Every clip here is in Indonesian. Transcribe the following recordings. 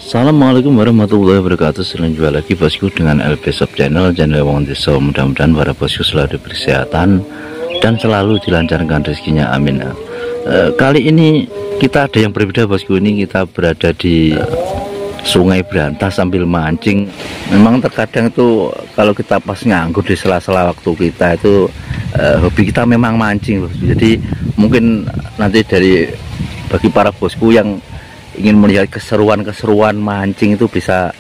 Assalamualaikum warahmatullahi wabarakatuh. Selamat jumpa lagi bosku dengan LB Shop channel Wong Desa. Mudah-mudahan para bosku selalu diberi kesehatan dan selalu dilancarkan rezekinya, amin. Kali ini kita ada yang berbeda bosku. Ini kita berada di Sungai Brantas sambil mancing. Memang terkadang itu kalau kita pas nganggur di sela-sela waktu kita itu hobi kita memang mancing bosku. Jadi mungkin nanti bagi para bosku yang ingin melihat keseruan-keseruan mancing itu bisa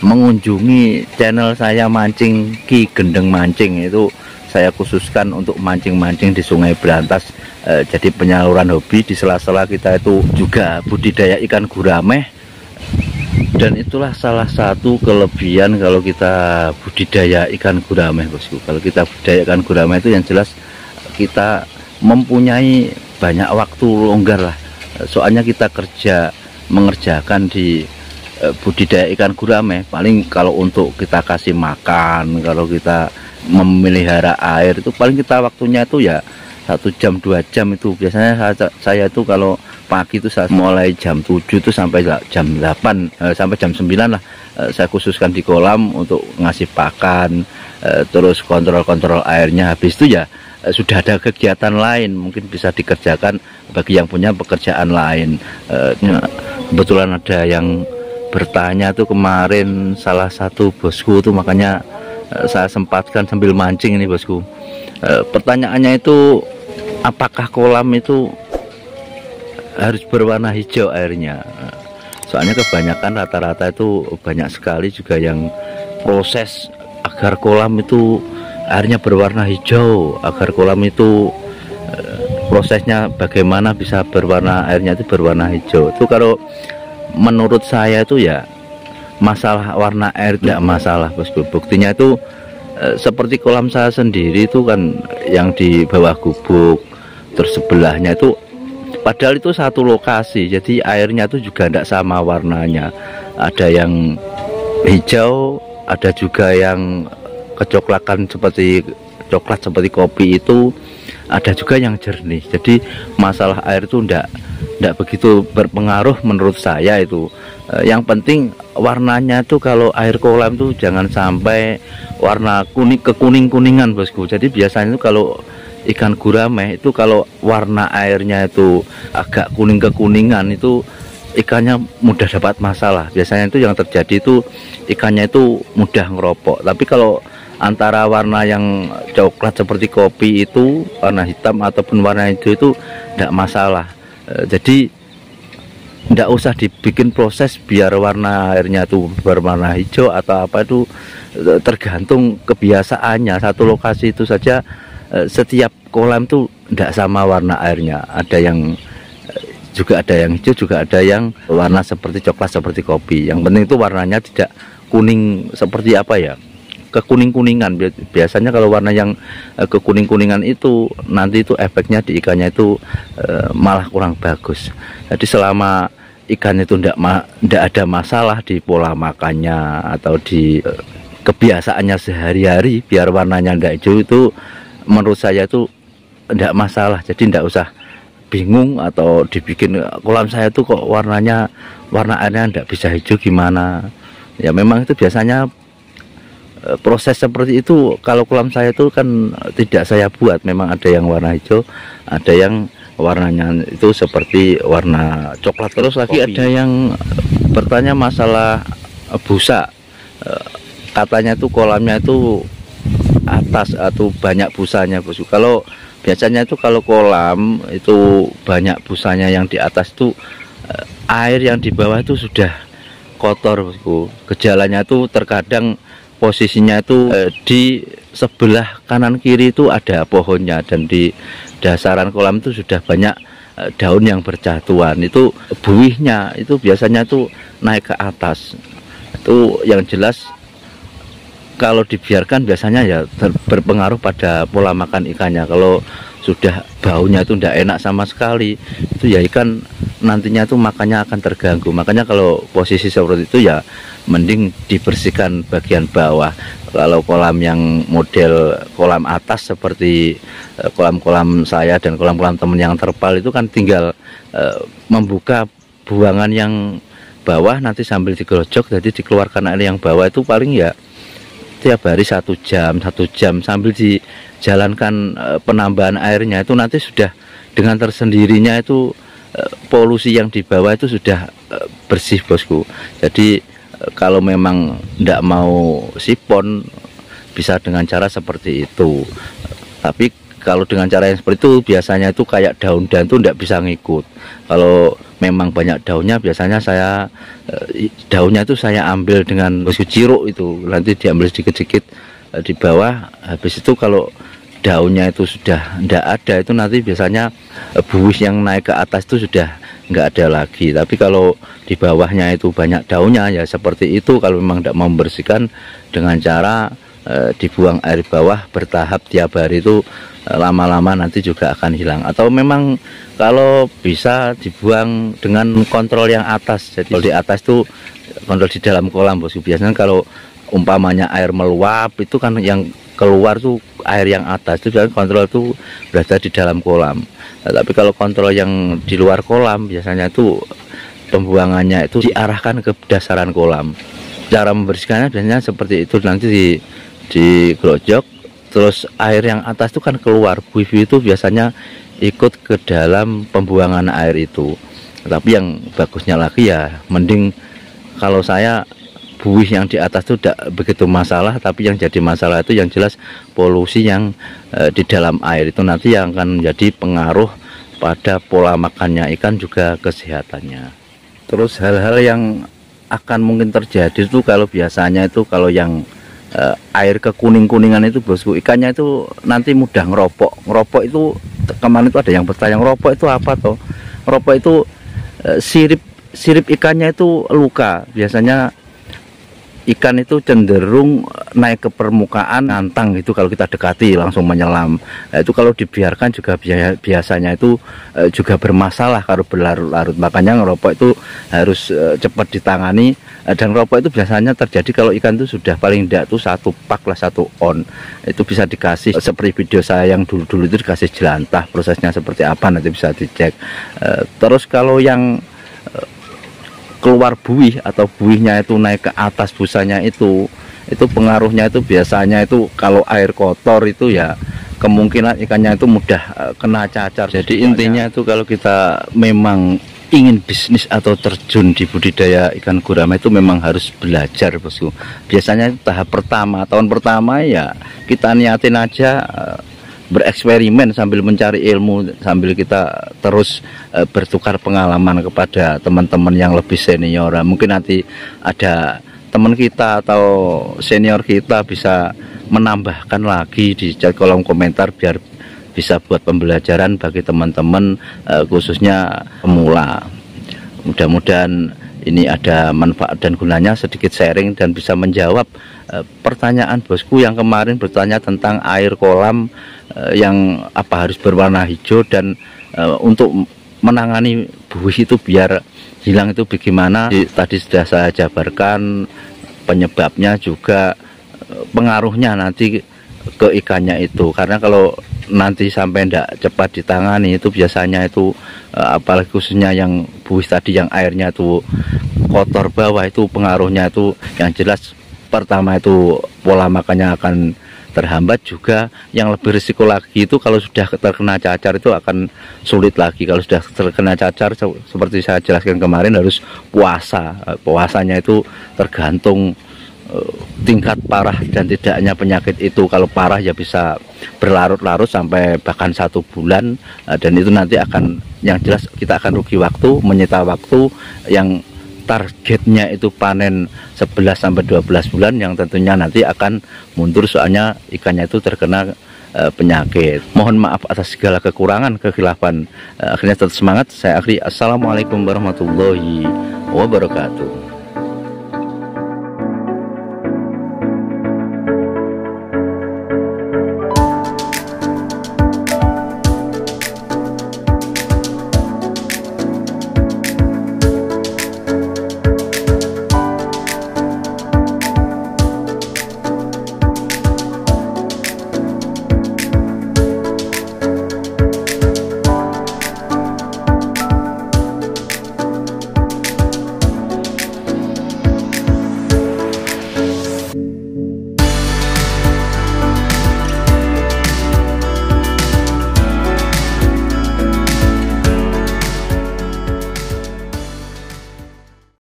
mengunjungi channel saya Mancing Ki Gendeng Mancing. Itu saya khususkan untuk mancing-mancing di Sungai Brantas. Jadi penyaluran hobi di sela-sela kita itu juga budidaya ikan gurame. Dan itulah salah satu kelebihan kalau kita budidaya ikan gurame bosku. Kalau kita budidaya ikan gurame itu yang jelas kita mempunyai banyak waktu longgar lah. Soalnya kita mengerjakan di budidaya ikan gurame, paling kalau untuk kita kasih makan, kalau kita memelihara air itu paling kita waktunya itu ya 1 jam 2 jam. Itu biasanya saya itu kalau pagi itu saya mulai jam 7 itu sampai jam 8 sampai jam 9 lah, saya khususkan di kolam untuk ngasih pakan, terus kontrol airnya. Habis itu ya sudah ada kegiatan lain mungkin bisa dikerjakan bagi yang punya pekerjaan lain. Kebetulan ada yang bertanya tuh kemarin salah satu bosku tuh, makanya saya sempatkan sambil mancing ini bosku. Pertanyaannya itu apakah kolam itu harus berwarna hijau airnya? Soalnya kebanyakan rata-rata itu banyak sekali juga yang proses agar kolam itu airnya berwarna hijau, agar kolam itu prosesnya bagaimana bisa airnya itu berwarna hijau. Itu kalau menurut saya itu ya masalah warna air tidak masalah bosku. Buktinya itu seperti kolam saya sendiri itu kan yang di bawah gubuk, terus sebelahnya itu padahal itu satu lokasi, jadi airnya itu juga tidak sama warnanya. Ada yang hijau, ada juga yang kecoklatan seperti coklat seperti kopi itu, ada juga yang jernih. Jadi masalah air itu ndak begitu berpengaruh menurut saya itu. Yang penting warnanya itu kalau air kolam itu jangan sampai warna kekuning-kuningan bosku. Jadi biasanya itu kalau ikan gurame itu kalau warna airnya itu agak kuning kekuningan itu ikannya mudah dapat masalah. Biasanya itu yang terjadi itu ikannya itu mudah ngeropok. Tapi kalau antara warna yang coklat seperti kopi itu, warna hitam ataupun warna hijau itu tidak masalah. Jadi tidak usah dibikin proses biar warna airnya itu berwarna hijau atau apa, itu tergantung kebiasaannya. Satu lokasi itu saja setiap kolam itu tidak sama warna airnya. Ada yang hijau, juga ada yang warna seperti coklat seperti kopi. Yang penting itu warnanya tidak kuning seperti apa ya, kekuning-kuningan. Biasanya kalau warna yang kekuning-kuningan itu nanti itu efeknya di ikannya itu malah kurang bagus. Jadi selama ikan itu tidak ada masalah di pola makannya atau di kebiasaannya sehari-hari biar warnanya tidak hijau, itu menurut saya itu tidak masalah. Jadi tidak usah bingung atau dibikin kolam saya tuh kok warna airnya tidak bisa hijau gimana. Ya memang itu biasanya proses seperti itu. Kalau kolam saya itu kan tidak saya buat, memang ada yang warna hijau, ada yang warnanya itu seperti warna coklat. Terus lagi kopi. Ada yang bertanya masalah busa, katanya itu kolamnya itu atas atau banyak busanya bosku. Kalau biasanya itu kalau kolam itu banyak busanya yang di atas itu air yang di bawah itu sudah kotor bosku. Gejalanya itu terkadang posisinya itu di sebelah kanan kiri itu ada pohonnya, dan di dasaran kolam itu sudah banyak daun yang berjatuhan. Itu buihnya itu biasanya itu naik ke atas. Itu yang jelas kalau dibiarkan biasanya ya berpengaruh pada pola makan ikannya. Kalau sudah baunya itu tidak enak sama sekali, itu ya ikan nantinya itu makannya akan terganggu. Makanya kalau posisi seperti itu ya mending dibersihkan bagian bawah. Kalau kolam yang model kolam atas seperti kolam-kolam saya dan kolam-kolam teman yang terpal itu kan tinggal membuka buangan yang bawah nanti sambil digerojok, jadi dikeluarkan air yang bawah itu paling ya tiap hari 1 jam sambil dijalankan penambahan airnya itu nanti sudah dengan tersendirinya itu polusi yang di bawah itu sudah bersih bosku. Jadi kalau memang tidak mau sipon bisa dengan cara seperti itu, tapi kalau dengan cara yang seperti itu biasanya itu kayak daun-daun itu tidak bisa ngikut. Kalau memang banyak daunnya biasanya saya daunnya itu saya ambil dengan ciruk itu, nanti diambil sedikit-sedikit di bawah. Habis itu kalau daunnya itu sudah tidak ada itu nanti biasanya buih yang naik ke atas itu sudah nggak ada lagi. Tapi kalau di bawahnya itu banyak daunnya ya seperti itu. Kalau memang tidak membersihkan dengan cara dibuang air bawah bertahap tiap hari itu lama-lama nanti juga akan hilang. Atau memang kalau bisa dibuang dengan kontrol yang atas. Jadi kalau di atas tuh kontrol di dalam kolam bosku. Biasanya kalau umpamanya air meluap itu kan yang keluar tuh air yang atas itu biasanya kontrol tuh berada di dalam kolam. Nah, tapi kalau kontrol yang di luar kolam biasanya itu pembuangannya itu diarahkan ke dasaran kolam. Cara membersihkannya biasanya seperti itu, nanti digerojok, terus air yang atas itu kan keluar, buih itu biasanya ikut ke dalam pembuangan air itu. Tapi yang bagusnya lagi ya mending, kalau saya buih yang di atas itu tidak begitu masalah, tapi yang jadi masalah itu yang jelas polusi yang di dalam air itu nanti yang akan menjadi pengaruh pada pola makannya ikan juga kesehatannya. Terus hal-hal yang akan mungkin terjadi itu kalau biasanya itu kalau yang air kekuning-kuningan itu bosku, ikannya itu nanti mudah ngeropok. Ngeropok itu kemarin itu ada yang bertanya ngeropok itu apa toh? Ngeropok itu sirip ikannya itu luka. Biasanya ikan itu cenderung naik ke permukaan, ngantang itu kalau kita dekati langsung menyelam. Nah, itu kalau dibiarkan juga biasanya itu juga bermasalah kalau berlarut-larut. Makanya ngeropok itu harus cepat ditangani. Dan ngeropok itu biasanya terjadi kalau ikan itu sudah paling tidak tuh 1 pak lah, 1 on. Itu bisa dikasih seperti video saya yang dulu-dulu itu dikasih jelantah, prosesnya seperti apa nanti bisa dicek. Terus kalau yang keluar buih atau buihnya itu naik ke atas busanya itu pengaruhnya itu biasanya itu kalau air kotor itu ya kemungkinan ikannya itu mudah kena cacar. Jadi intinya itu kalau kita memang ingin bisnis atau terjun di budidaya ikan gurame itu memang harus belajar bosku. Biasanya tahap pertama, tahun pertama ya kita niatin aja bereksperimen sambil mencari ilmu, sambil kita terus bertukar pengalaman kepada teman-teman yang lebih senior. Mungkin nanti ada teman kita atau senior kita bisa menambahkan lagi di kolom komentar biar bisa buat pembelajaran bagi teman-teman khususnya pemula. Mudah-mudahan ini ada manfaat dan gunanya, sedikit sharing dan bisa menjawab pertanyaan bosku yang kemarin bertanya tentang air kolam yang apa harus berwarna hijau, dan untuk menangani buih itu biar hilang itu bagaimana. Tadi sudah saya jabarkan penyebabnya juga pengaruhnya nanti ke ikannya itu, karena kalau nanti sampai tidak cepat ditangani itu biasanya itu apalagi khususnya yang buih tadi yang airnya itu kotor bawah, itu pengaruhnya itu yang jelas pertama itu pola makannya akan terhambat. Juga yang lebih risiko lagi itu kalau sudah terkena cacar itu akan sulit lagi. Kalau sudah terkena cacar seperti saya jelaskan kemarin harus puasa. Puasanya itu tergantung tingkat parah dan tidaknya penyakit itu. Kalau parah ya bisa berlarut-larut sampai bahkan 1 bulan, dan itu nanti akan yang jelas kita akan rugi waktu, menyita waktu yang targetnya itu panen 11 sampai 12 bulan yang tentunya nanti akan mundur soalnya ikannya itu terkena penyakit. Mohon maaf atas segala kekurangan, kekhilafan. Akhirnya tetap semangat. Saya akhiri. Assalamualaikum warahmatullahi wabarakatuh.